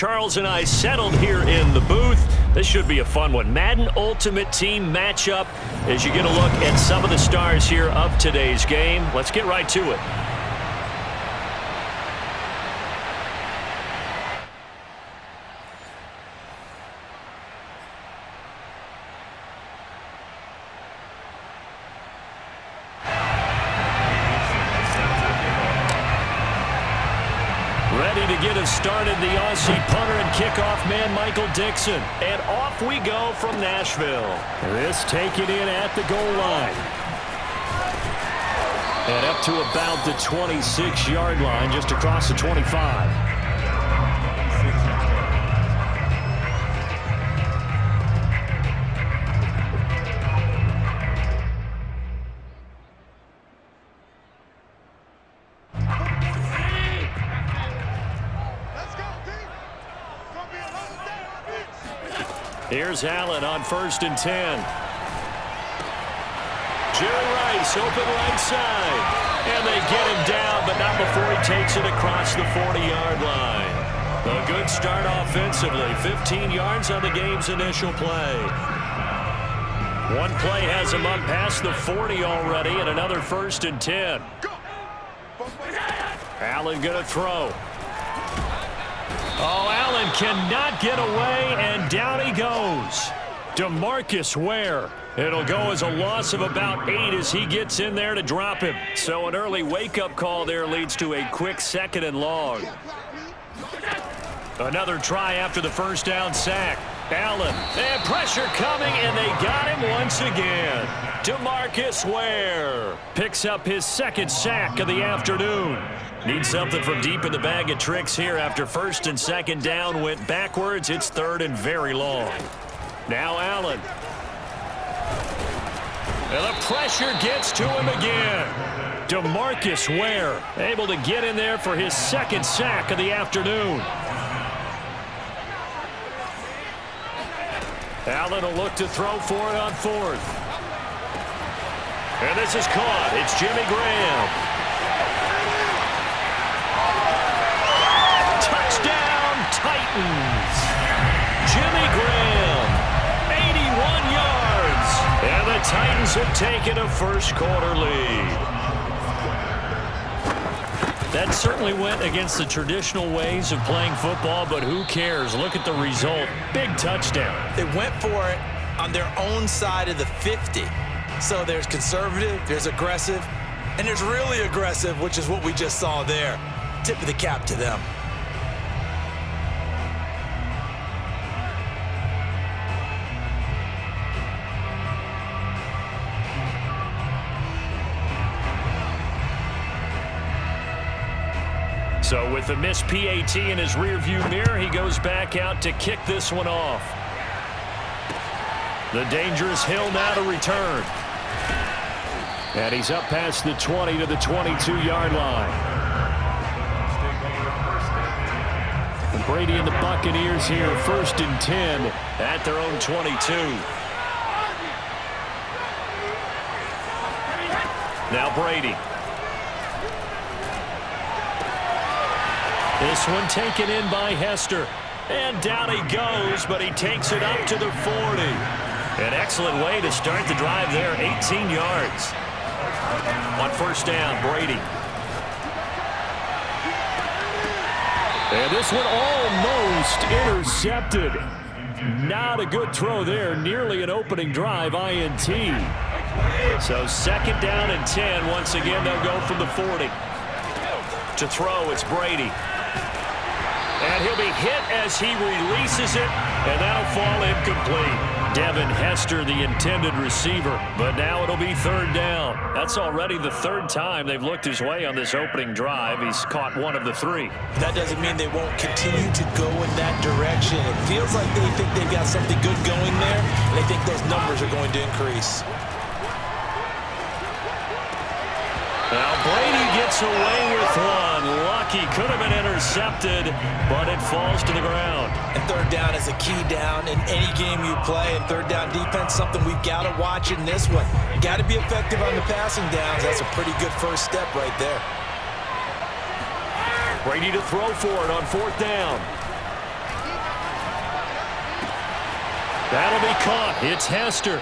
Charles and I settled here in the booth. This should be a fun one. Madden Ultimate Team matchup as you get a look at some of the stars here of today's game. Let's get right to it. Ready to get us started, the Aussie punter and kickoff man, Michael Dixon. And off we go from Nashville. This taken in at the goal line. And up to about the 26-yard line, just across the 25. Here's Allen on 1st and 10. Jerry Rice open right side. And they get him down, but not before he takes it across the 40-yard line. A good start offensively. 15 yards on the game's initial play. One play has him up past the 40 already, and another 1st and 10. Allen going to throw. Oh, Allen cannot get away, and down he goes. DeMarcus Ware. It'll go as a loss of about 8 as he gets in there to drop him. So an early wake-up call there leads to a quick 2nd and long. Another try after the first down sack. Allen, and pressure coming, and they got him once again. DeMarcus Ware picks up his 2nd sack of the afternoon. Needs something from deep in the bag of tricks here after 1st and 2nd down went backwards. It's 3rd and very long. Now Allen. And the pressure gets to him again. DeMarcus Ware able to get in there for his 2nd sack of the afternoon. Allen will look to throw for it on 4th. And this is caught. It's Jimmy Graham. Touchdown, Titans. Jimmy Graham, 81 yards. And the Titans have taken a first-quarter lead. That certainly went against the traditional ways of playing football, but who cares? Look at the result. Big touchdown. They went for it on their own side of the 50. So there's conservative, there's aggressive, and there's really aggressive, which is what we just saw there. Tip of the cap to them. So with the missed PAT in his rearview mirror, he goes back out to kick this one off. The dangerous Hill now to return. And he's up past the 20 to the 22-yard line. And Brady and the Buccaneers here, 1st and 10 at their own 22. Now Brady. This one taken in by Hester. And down he goes, but he takes it up to the 40. An excellent way to start the drive there, 18 yards. On 1st down, Brady. And this one almost intercepted. Not a good throw there, nearly an opening drive, INT. So 2nd down and 10. Once again, they'll go from the 40. To throw, it's Brady. And he'll be hit as he releases it, and that'll fall incomplete. Devin Hester, the intended receiver, but now it'll be 3rd down. That's already the 3rd time they've looked his way on this opening drive. He's caught 1 of the 3. That doesn't mean they won't continue to go in that direction. It feels like they think they've got something good going there, and they think those numbers are going to increase. Now Brady gets away with one. Lucky, could have been intercepted, but it falls to the ground. And 3rd down is a key down in any game you play. And 3rd down defense, something we've got to watch in this one. Got to be effective on the passing downs. That's a pretty good first step right there. Brady to throw for it on 4th down. That'll be caught. It's Hester.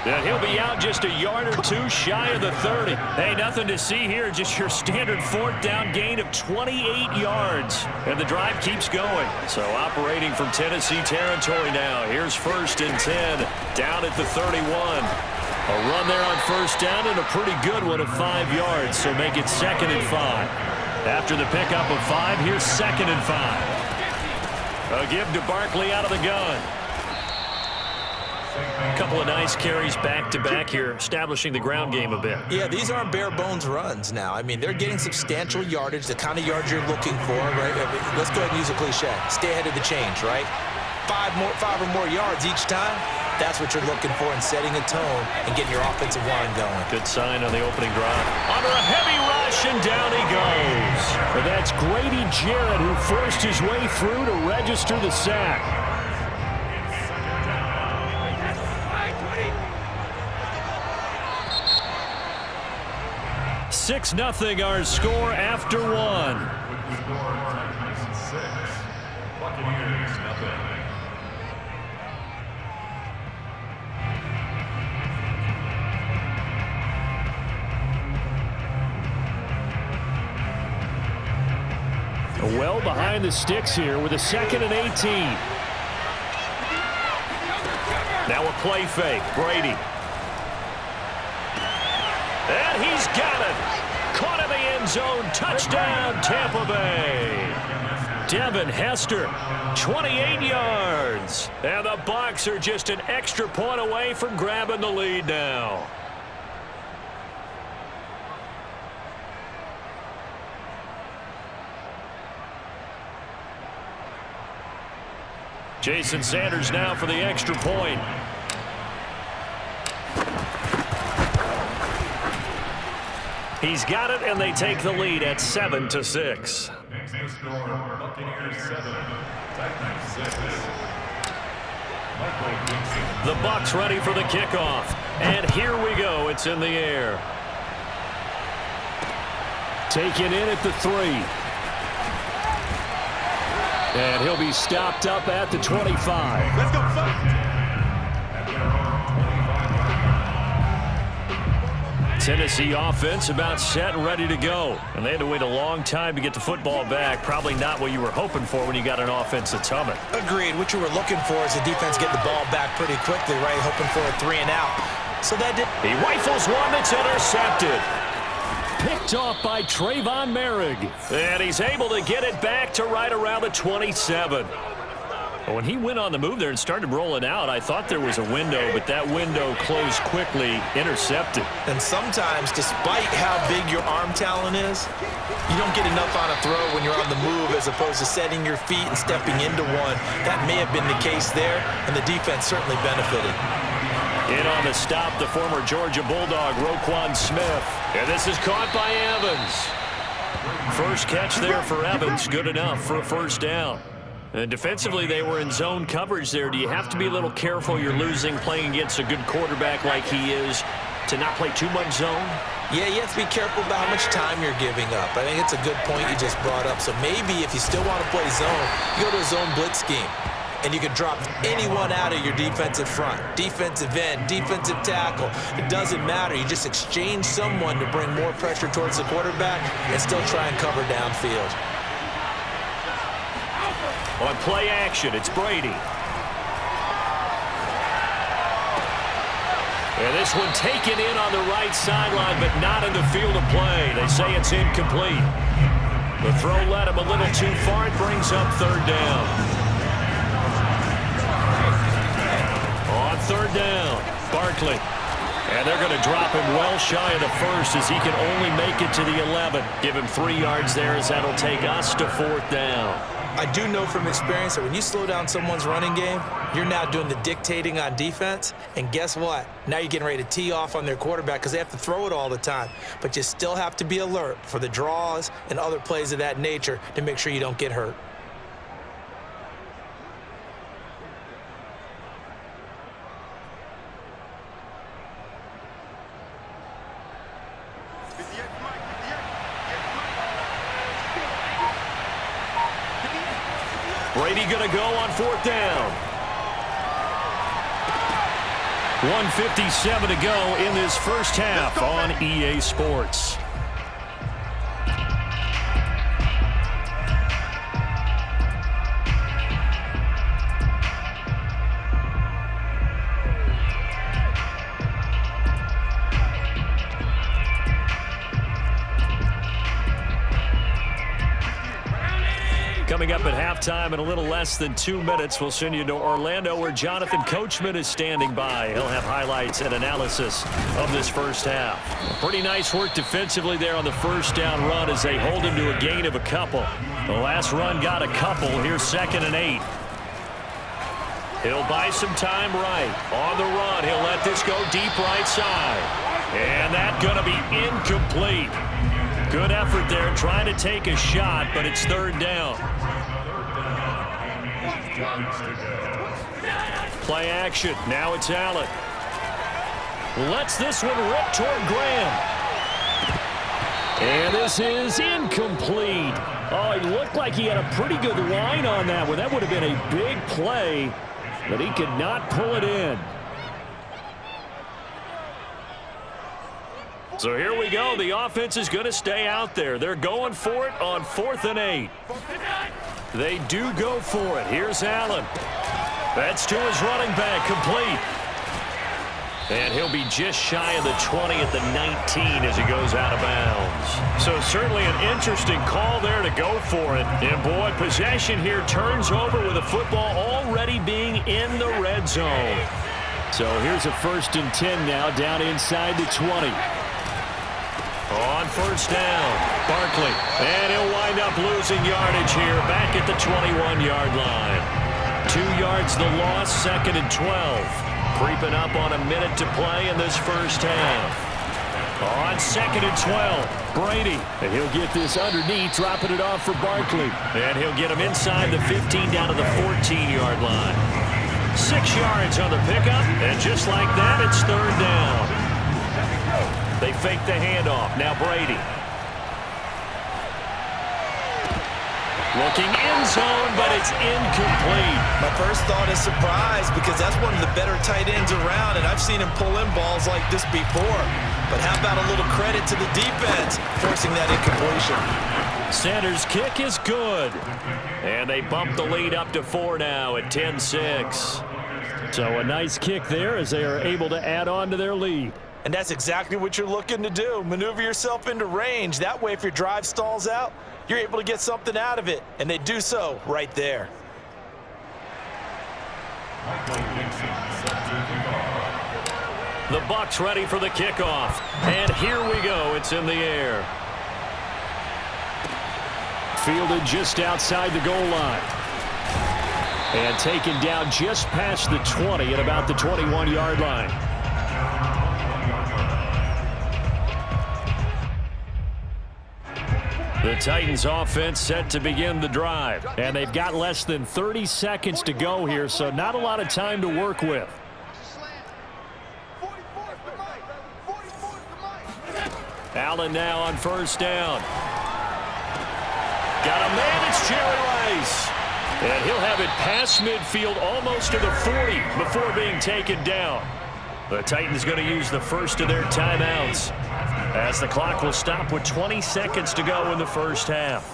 And he'll be out just a yard or two shy of the 30. Hey, nothing to see here. Just your standard fourth down gain of 28 yards. And the drive keeps going. So operating from Tennessee territory now. Here's 1st and 10 down at the 31. A run there on 1st down and a pretty good one of 5 yards. So make it 2nd and 5. After the pickup of 5, here's 2nd and 5. A give to Barkley out of the gun. A couple of nice carries back-to-back here, establishing the ground game a bit. Yeah, these aren't bare-bones runs now. I mean, they're getting substantial yardage, the kind of yards you're looking for, right? I mean, let's go ahead and use a cliche. Stay ahead of the change, right? 5 or more yards each time. That's what you're looking for in setting a tone and getting your offensive line going. Good sign on the opening drive. Under a heavy rush, and down he goes. And that's Grady Jarrett who forced his way through to register the sack. 6-0 our score after 1. Well behind the sticks here with a 2nd and 18. Now a play fake. Brady. And he's got it. Caught in the end zone. Touchdown, Tampa Bay. Devin Hester, 28 yards. And the Bucs are just an extra point away from grabbing the lead now. Jason Sanders now for the extra point. He's got it, and they take the lead at 7-6. The Bucs ready for the kickoff. And here we go. It's in the air. Taken in at the 3. And he'll be stopped up at the 25. Let's go, Tennessee offense about set and ready to go. And they had to wait a long time to get the football back. Probably not what you were hoping for when you got an offense that's humming. Agreed. What you were looking for is the defense getting the ball back pretty quickly, right? Hoping for a 3 and out. So that did. He rifles one that's intercepted. Picked off by Trayvon Merrick. And he's able to get it back to right around the 27. When he went on the move there and started rolling out, I thought there was a window, but that window closed quickly, intercepted. And sometimes, despite how big your arm talent is, you don't get enough on a throw when you're on the move as opposed to setting your feet and stepping into one. That may have been the case there, and the defense certainly benefited. In on the stop, the former Georgia Bulldog, Roquan Smith. And this is caught by Evans. First catch there for Evans, good enough for a 1st down. And defensively, they were in zone coverage there. Do you have to be a little careful? You're losing playing against a good quarterback like he is to not play too much zone? Yeah, you have to be careful about how much time you're giving up. I think it's a good point you just brought up. So maybe if you still want to play zone, you go to a zone blitz scheme. And you can drop anyone out of your defensive front. Defensive end, defensive tackle. It doesn't matter. You just exchange someone to bring more pressure towards the quarterback and still try and cover downfield. On play action, it's Brady. And this one taken in on the right sideline, but not in the field of play. They say it's incomplete. The throw led him a little too far. It brings up 3rd down. On 3rd down, Barkley. And they're going to drop him well shy of the 1st as he can only make it to the 11. Give him 3 yards there as that'll take us to 4th down. I do know from experience that when you slow down someone's running game, you're now doing the dictating on defense. And guess what? Now you're getting ready to tee off on their quarterback because they have to throw it all the time. But you still have to be alert for the draws and other plays of that nature to make sure you don't get hurt. Brady going to go on 4th down. 1:57 to go in this first half on EA Sports. Coming up at halftime in a little less than 2 minutes, we'll send you to Orlando where Jonathan Coachman is standing by. He'll have highlights and analysis of this first half. Pretty nice work defensively there on the first down run as they hold him to a gain of a couple. The last run got a couple. Here's 2nd and 8. He'll buy some time right. On the run, he'll let this go deep right side. And that's going to be incomplete. Good effort there trying to take a shot, but it's 3rd down. Play action. Now it's Allen. Lets this one rip toward Graham. And this is incomplete. Oh, he looked like he had a pretty good line on that one. That would have been a big play, but he could not pull it in. So here we go. The offense is going to stay out there. They're going for it on 4th and 8. They do go for it. Here's Allen. That's to his running back. Complete. And he'll be just shy of the 20 at the 19 as he goes out of bounds. So certainly an interesting call there to go for it. And boy, possession here turns over with the football already being in the red zone. So here's a 1st and 10 now down inside the 20. On 1st down, Barkley. And he'll wind up losing yardage here back at the 21-yard line. 2 yards the loss, 2nd and 12. Creeping up on a minute to play in this first half. On 2nd and 12, Brady. And he'll get this underneath, dropping it off for Barkley. And he'll get him inside the 15 down to the 14-yard line. 6 yards on the pickup, and just like that, it's 3rd down. They fake the handoff. Now Brady. Looking end zone, but it's incomplete. My first thought is surprise because that's one of the better tight ends around, and I've seen him pull in balls like this before. But how about a little credit to the defense forcing that incompletion? Sanders' kick is good. And they bump the lead up to 4 now at 10-6. So a nice kick there as they are able to add on to their lead. And that's exactly what you're looking to do. Maneuver yourself into range. That way, if your drive stalls out, you're able to get something out of it. And they do so right there. The Bucs ready for the kickoff. And here we go. It's in the air. Fielded just outside the goal line. And taken down just past the 20 at about the 21-yard line. The Titans offense set to begin the drive. And they've got less than 30 seconds to go here, so not a lot of time to work with. Allen now on 1st down. Got a man, it's Jerry Rice. And he'll have it past midfield almost to the 40 before being taken down. The Titans going to use the first of their timeouts as the clock will stop with 20 seconds to go in the first half.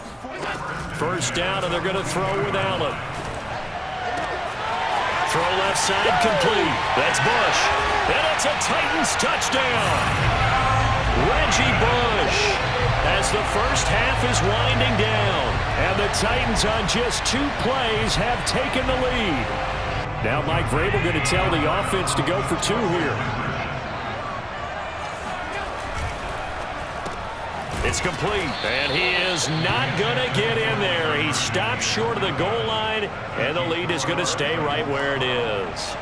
1st down, and they're going to throw with Allen. Throw left side complete. That's Bush. And it's a Titans touchdown. Reggie Bush as the first half is winding down. And the Titans on just 2 plays have taken the lead. Now Mike Vrabel going to tell the offense to go for 2 here. It's complete, and he is not going to get in there. He stopped short of the goal line, and the lead is going to stay right where it is.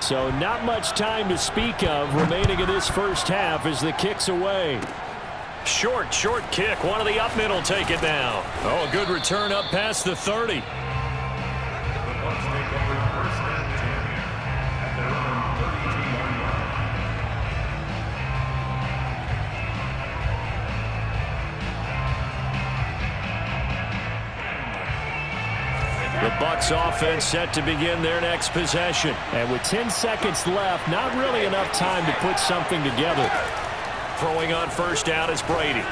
So not much time to speak of remaining in this first half as the kick's away. Short kick. One of the up men will take it now. Oh, a good return up past the 30. The Bucs Bucs offense set to begin their next possession. And with 10 seconds left, not really enough time to put something together. Throwing on first down is Brady.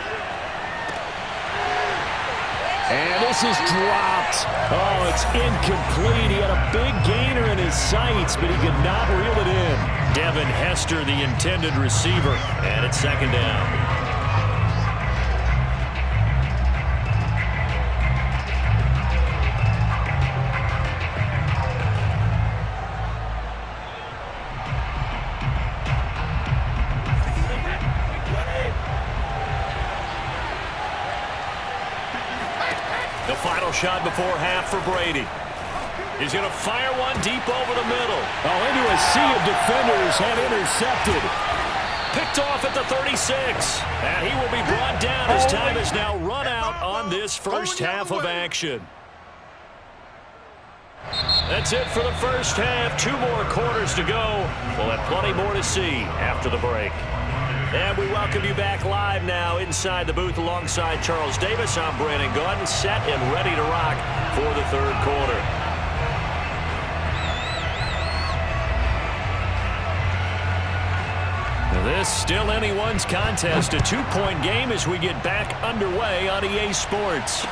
And this is dropped. Oh, it's incomplete. He had a big gainer in his sights, but he could not reel it in. Devin Hester, the intended receiver, and it's second down. The final shot before half for Brady. He's going to fire one deep over the middle. Oh, into a sea of defenders and intercepted. Picked off at the 36. And he will be brought down as time has now run out on this first half of action. That's it for the first half. 2 more quarters to go. We'll have plenty more to see after the break. And we welcome you back live now inside the booth alongside Charles Davis. I'm Brandon Gaudin, set and ready to rock for the third quarter. This still anyone's contest, a 2-point game as we get back underway on EA Sports.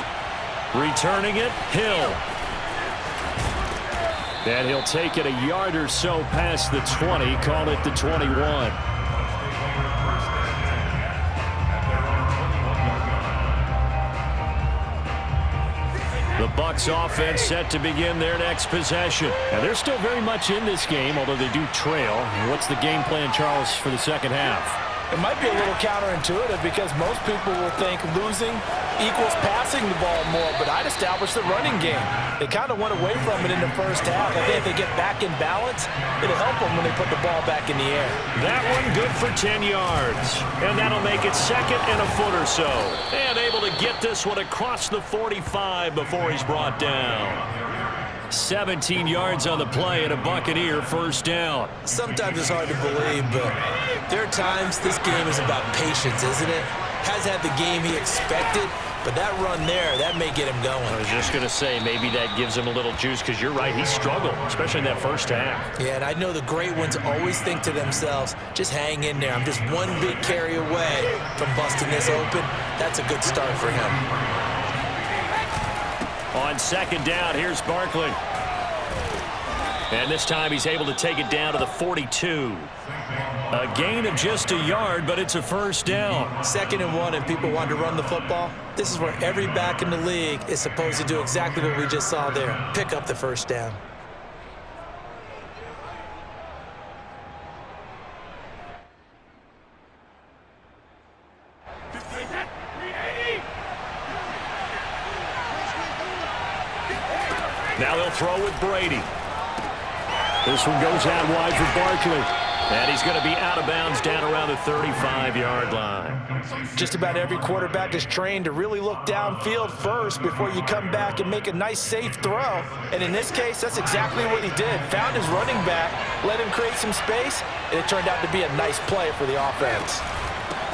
Returning it, Hill. And he'll take it a yard or so past the 20, call it the 21. The Bucs offense set to begin their next possession. And they're still very much in this game, although they do trail. What's the game plan, Charles, for the second half? It might be a little counterintuitive because most people will think losing equals passing the ball more, but I'd establish the running game. They kind of went away from it in the first half. I think if they get back in balance, it'll help them when they put the ball back in the air. That one good for 10 yards. And that'll make it second and a foot or so. And able to get this one across the 45 before he's brought down. 17 yards on the play and a Buccaneer first down. Sometimes it's hard to believe, but there are times this game is about patience, isn't it? Has had the game he expected, but that run there, that may get him going. I was just going to say, maybe that gives him a little juice because you're right, he struggled, especially in that first half. Yeah, and I know the great ones always think to themselves, just hang in there. I'm just one big carry away from busting this open. That's a good start for him. On second down, here's Barkley. And this time he's able to take it down to the 42. A gain of just a yard, but it's a first down. 2nd and 1, and people want to run the football. This is where every back in the league is supposed to do exactly what we just saw there. Pick up the first down. Now they'll throw with Brady. This one goes out wide for Barkley. And he's going to be out of bounds down around the 35-yard line. Just about every quarterback is trained to really look downfield first before you come back and make a nice, safe throw. And in this case, that's exactly what he did. Found his running back, let him create some space, and it turned out to be a nice play for the offense.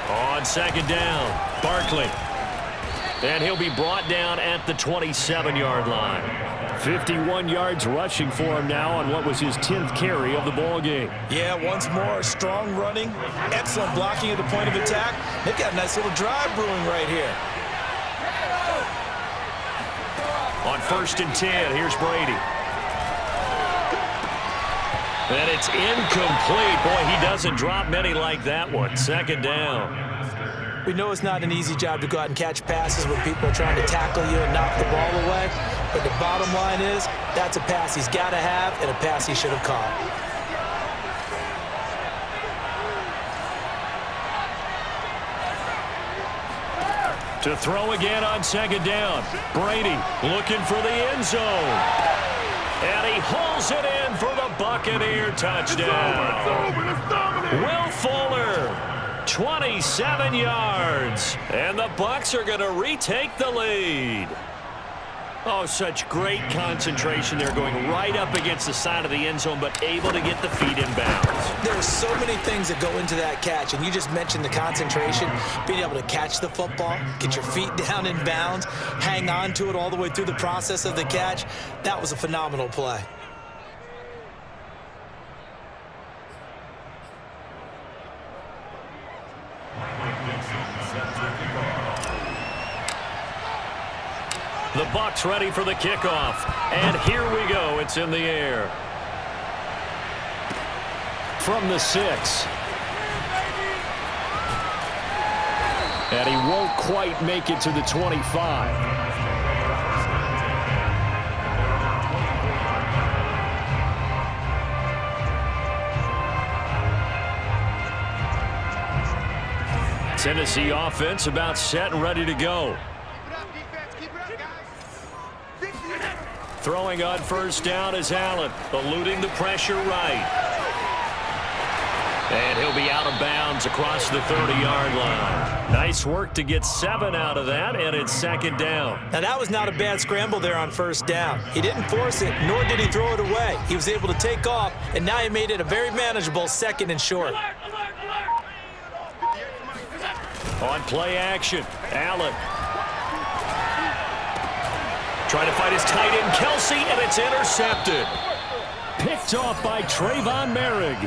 On second down, Barkley. And he'll be brought down at the 27-yard line. 51 yards rushing for him now on what was his 10th carry of the ball game. Yeah, once more, strong running, excellent blocking at the point of attack. They've got a nice little drive brewing right here. On 1st and 10, here's Brady. And it's incomplete. Boy, he doesn't drop many like that one. Second down. We know it's not an easy job to go out and catch passes when people are trying to tackle you and knock the ball away. But the bottom line is, that's a pass he's got to have and a pass he should have caught. To throw again on second down. Brady looking for the end zone. And he hauls it in for the Buccaneer touchdown. Will Fuller, 27 yards. And the Bucs are going to retake the lead. Oh, such great concentration there, going right up against the side of the end zone, but able to get the feet in bounds. There are so many things that go into that catch, and you just mentioned the concentration, being able to catch the football, get your feet down in bounds, hang on to it all the way through the process of the catch. That was a phenomenal play. The Bucs ready for the kickoff. And here we go. It's in the air. From the 6. And he won't quite make it to the 25. Tennessee offense about set and ready to go. Throwing on first down is Allen, eluding the pressure right. And he'll be out of bounds across the 30-yard line. Nice work to get 7 out of that, and it's second down. Now, that was not a bad scramble there on first down. He didn't force it, nor did he throw it away. He was able to take off, and now he made it a very manageable 2nd and short. On play action, Allen. Trying to fight his tight end, Kelsey, and it's intercepted. Picked off by Trayvon Merrick.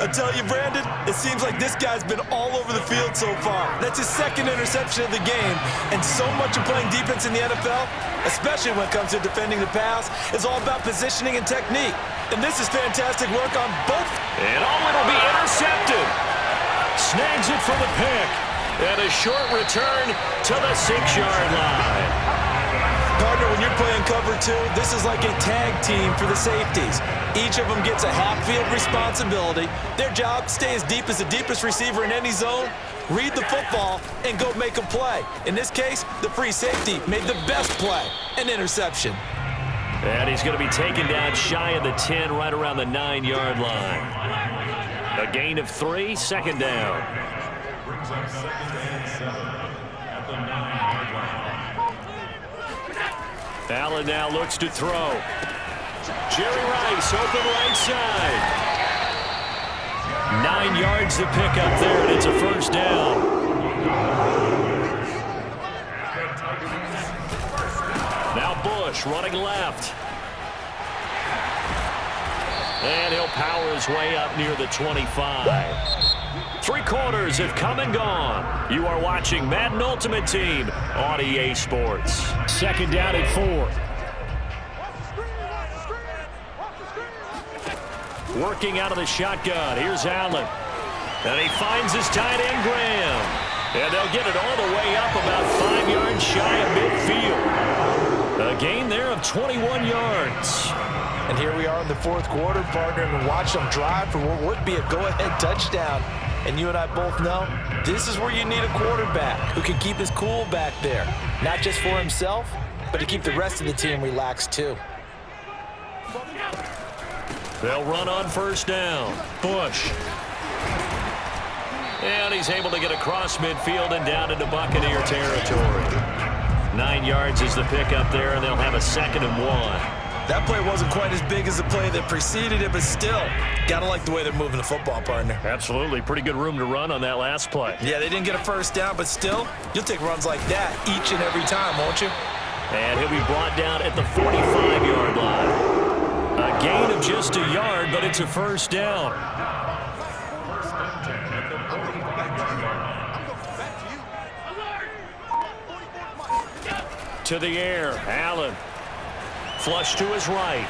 I tell you, Brandon, it seems like this guy's been all over the field so far. That's his 2nd interception of the game, and so much of playing defense in the NFL, especially when it comes to defending the pass, is all about positioning and technique. And this is fantastic work on both. And it'll be intercepted. Snags it for the pick. And a short return to the 6-yard line. Partner, when you're playing cover 2, this is like a tag team for the safeties. Each of them gets a half-field responsibility. Their job, stay as deep as the deepest receiver in any zone, read the football, and go make a play. In this case, the free safety made the best play, an interception. And he's going to be taken down shy of the 10, right around the 9-yard line. A gain of 3, second down. Brings up 2nd and 7 at the 9-yard line. Allen now looks to throw. Jerry Rice, open right side. 9 yards to pick up there, and it's a first down. Now Bush running left. And he'll power his way up near the 25. 3 quarters have come and gone. You are watching Madden Ultimate Team on EA Sports. Second down at 4. Working out of the shotgun. Here's Allen. And he finds his tight end, Graham. And they'll get it all the way up about 5 yards shy of midfield. A gain there of 21 yards. And here we are in the 4th quarter, partner, and watch them drive for what would be a go-ahead touchdown. And you and I both know this is where you need a quarterback who can keep his cool back there. Not just for himself, but to keep the rest of the team relaxed too. They'll run on first down. Bush. And he's able to get across midfield and down into Buccaneer territory. 9 yards is the pickup there, and they'll have a 2nd and 1. That play wasn't quite as big as the play that preceded it, but still, gotta like the way they're moving the football, partner. Absolutely. Pretty good room to run on that last play. Yeah, they didn't get a first down, but still, you'll take runs like that each and every time, won't you? And he'll be brought down at the 45-yard line. A gain of just a yard, but it's a first down. To the air, Allen. Flush to his right.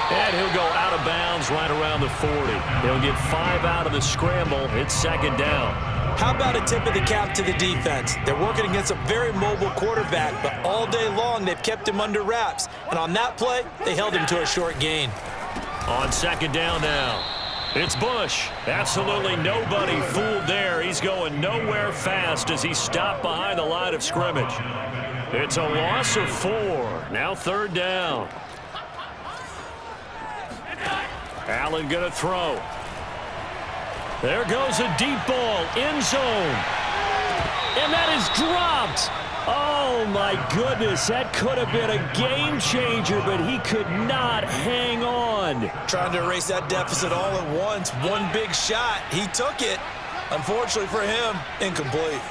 And he'll go out of bounds right around the 40. He'll get 5 out of the scramble. It's second down. How about a tip of the cap to the defense? They're working against a very mobile quarterback, but all day long they've kept him under wraps. And on that play, they held him to a short gain. On second down now, it's Bush. Absolutely nobody fooled there. He's going nowhere fast as he stopped behind the line of scrimmage. It's a loss of 4. Now third down. Allen going to throw. There goes a deep ball, end zone. And that is dropped. Oh, my goodness. That could have been a game changer, but he could not hang on. Trying to erase that deficit all at once. One big shot. He took it. Unfortunately for him, incomplete.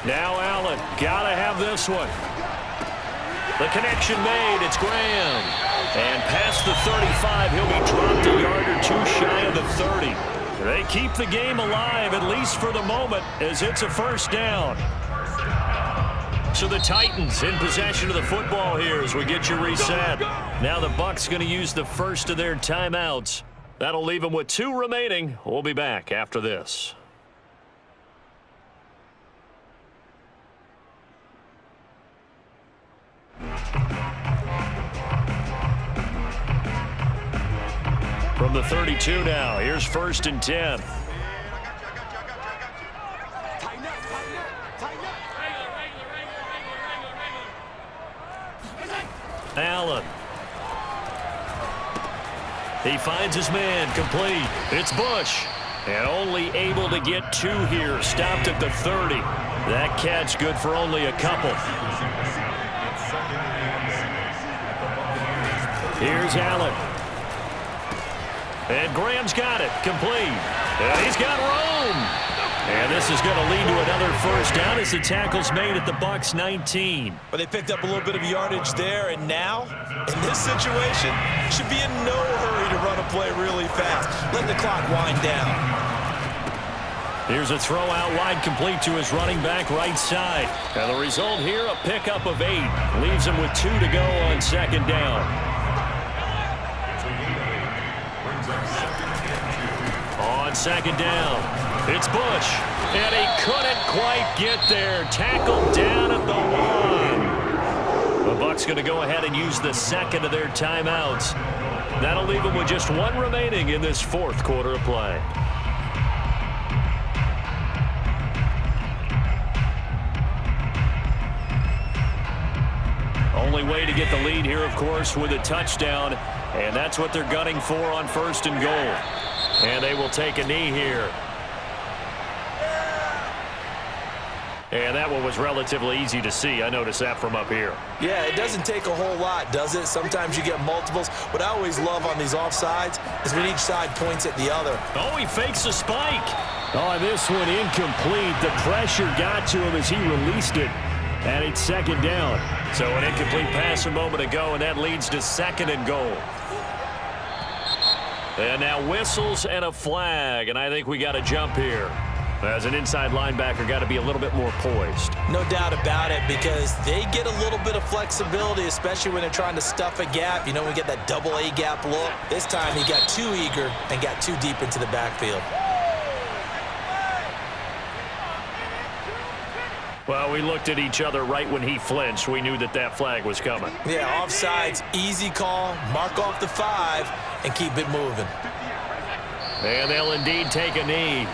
Now Allen, gotta have this one. The connection made, it's Graham. And past the 35, he'll be dropped a yard or two shy of the 30. They keep the game alive, at least for the moment, as it's a first down. So the Titans in possession of the football here as we get you reset. Now the Bucs going to use the first of their timeouts. That'll leave them with 2 remaining. We'll be back after this. From the 32 now, here's 1st and 10. Allen. He finds his man, complete. It's Bush. And only able to get 2 here, stopped at the 30. That catch good for only a couple. Here's Allen. And Graham's got it, complete. And he's got room. And this is going to lead to another first down as the tackle's made at the Bucs 19. But they picked up a little bit of yardage there, and now, in this situation, should be in no hurry to run a play really fast. Let the clock wind down. Here's a throw out wide, complete to his running back right side. And the result here, a pickup of 8. Leaves him with 2 to go on 2nd down. On 2nd down, it's Bush. And he couldn't quite get there. Tackled down at the 1. The Bucs going to go ahead and use the 2nd of their timeouts. That'll leave them with just 1 remaining in this 4th quarter of play. Only way to get the lead here, of course, with a touchdown. And that's what they're gunning for on 1st and goal. And they will take a knee here. And that one was relatively easy to see. I noticed that from up here. Yeah, it doesn't take a whole lot, does it? Sometimes you get multiples. What I always love on these offsides is when each side points at the other. Oh, he fakes a spike. Oh, this one incomplete. The pressure got to him as he released it. And it's 2nd down. So an incomplete pass a moment ago, and that leads to 2nd and goal. And now whistles and a flag, and I think we got a jump here. As an inside linebacker, got to be a little bit more poised. No doubt about it, because they get a little bit of flexibility, especially when they're trying to stuff a gap. You know, we get that double A gap look. This time he got too eager and got too deep into the backfield. Well, we looked at each other right when he flinched. We knew that that flag was coming. Yeah, offsides, easy call, mark off the 5, and keep it moving. And they'll indeed take a knee.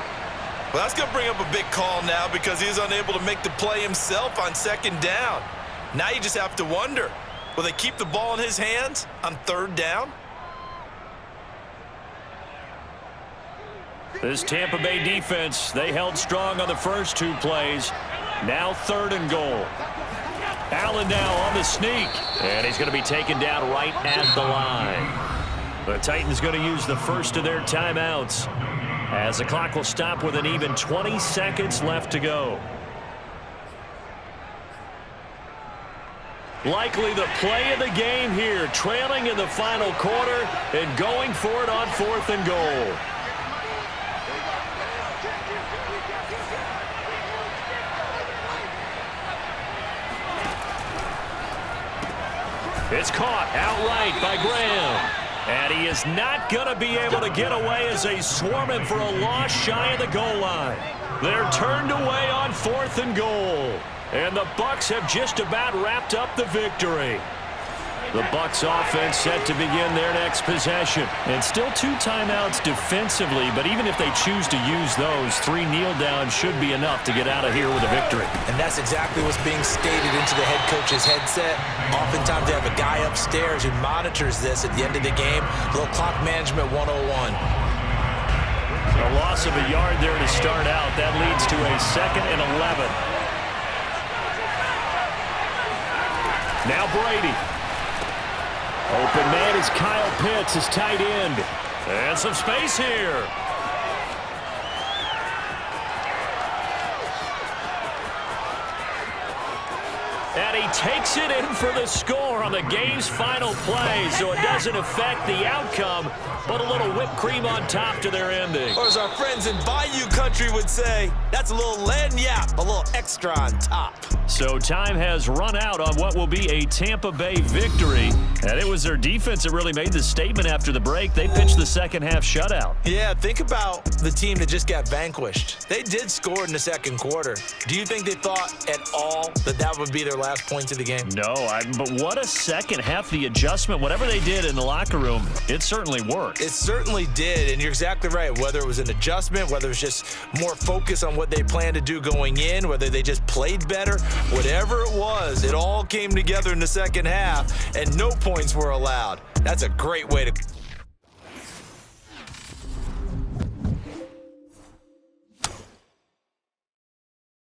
Well, that's going to bring up a big call now because he's unable to make the play himself on 2nd down. Now you just have to wonder, will they keep the ball in his hands on 3rd down? This Tampa Bay defense, they held strong on the first 2 plays. Now 3rd and goal. Allen now on the sneak. And he's going to be taken down right at the line. The Titans going to use the first of their timeouts, as the clock will stop with an even 20 seconds left to go. Likely the play of the game here, trailing in the final quarter and going for it on 4th and goal. It's caught outright by Graham. And he is not going to be able to get away as they swarm him for a loss shy of the goal line. They're turned away on 4th and goal. And the Bucs have just about wrapped up the victory. The Bucs offense set to begin their next possession. And still 2 timeouts defensively, but even if they choose to use those, 3 kneel downs should be enough to get out of here with a victory. And that's exactly what's being stated into the head coach's headset. Oftentimes they have a guy upstairs who monitors this at the end of the game. A little clock management 101. A loss of a yard there to start out. That leads to a 2nd and 11. Now Brady. Open man is Kyle Pitts, his tight end. And some space here. And he takes it in for the score on the game's final play, so it doesn't affect the outcome, but a little whipped cream on top to their ending. Or as our friends in Bayou Country would say, that's a little lagniappe, a little extra on top. So time has run out on what will be a Tampa Bay victory. And it was their defense that really made the statement after the break. They pitched the second half shutout. Yeah, think about the team that just got vanquished. They did score in the second quarter. Do you think they thought at all that that would be their last points of the game? No, but what a second half. The adjustment, whatever they did in the locker room, it certainly worked. It certainly did, and you're exactly right. Whether it was an adjustment, whether it was just more focus on what they planned to do going in, whether they just played better, whatever it was, it all came together in the second half, and no points were allowed. That's a great way to